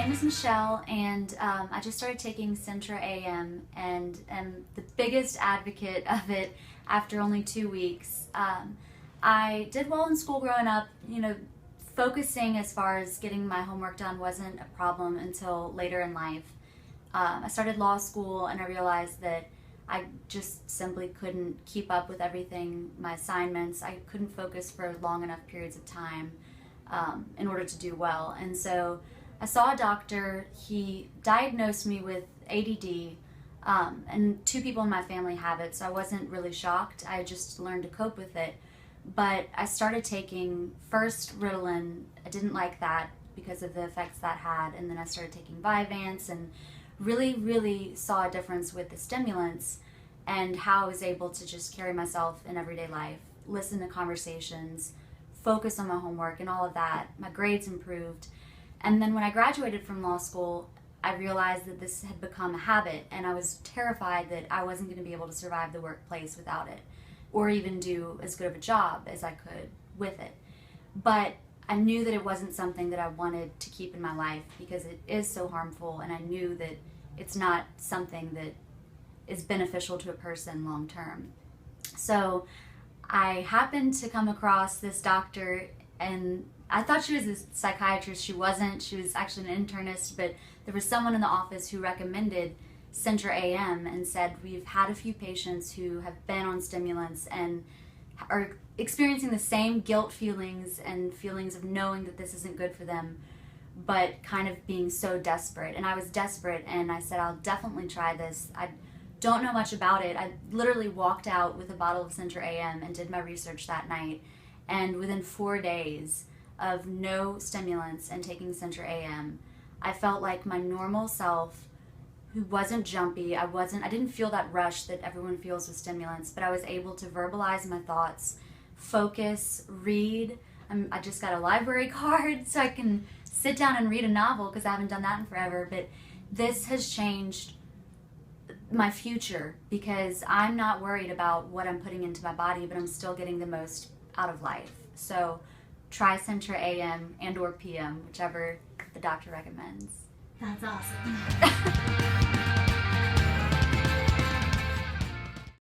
name is Michelle, and I just started taking Centra AM, and am the biggest advocate of it after only 2 weeks. I did well in school growing up. Focusing as far as getting my homework done wasn't a problem until later in life. I started law school, and I realized that I just simply couldn't keep up with everything, my assignments. I couldn't focus for long enough periods of time in order to do well. And so I saw a doctor. He diagnosed me with ADD, and 2 people in my family have it, so I wasn't really shocked. I just learned to cope with it. But I started taking first Ritalin. I didn't like that because of the effects that had, and then I started taking Vyvanse and really saw a difference with the stimulants and how I was able to just carry myself in everyday life, listen to conversations, focus on my homework and all of that. My grades improved. And then when I graduated from law school, I realized that this had become a habit, and I was terrified that I wasn't going to be able to survive the workplace without it, or even do as good of a job as I could with it. But I knew that it wasn't something that I wanted to keep in my life because it is so harmful, and I knew that it's not something that is beneficial to a person long term. So I happened to come across this doctor, and I thought she was a psychiatrist. She wasn't. She was actually an internist, but there was someone in the office who recommended Centra AM and said, we've had a few patients who have been on stimulants and are experiencing the same guilt feelings and feelings of knowing that this isn't good for them, but kind of being so desperate. And I was desperate, and I said, I'll definitely try this. I don't know much about it. I literally walked out with a bottle of Centra AM and did my research that night. And within 4 days of no stimulants and taking Centra AM, I felt like my normal self, who wasn't jumpy. I didn't feel that rush that everyone feels with stimulants, but I was able to verbalize my thoughts, focus, read. I just got a library card so I can sit down and read a novel because I haven't done that in forever. But this has changed my future because I'm not worried about what I'm putting into my body, but I'm still getting the most out of life. So try Centra AM and or PM, whichever the doctor recommends. That's awesome.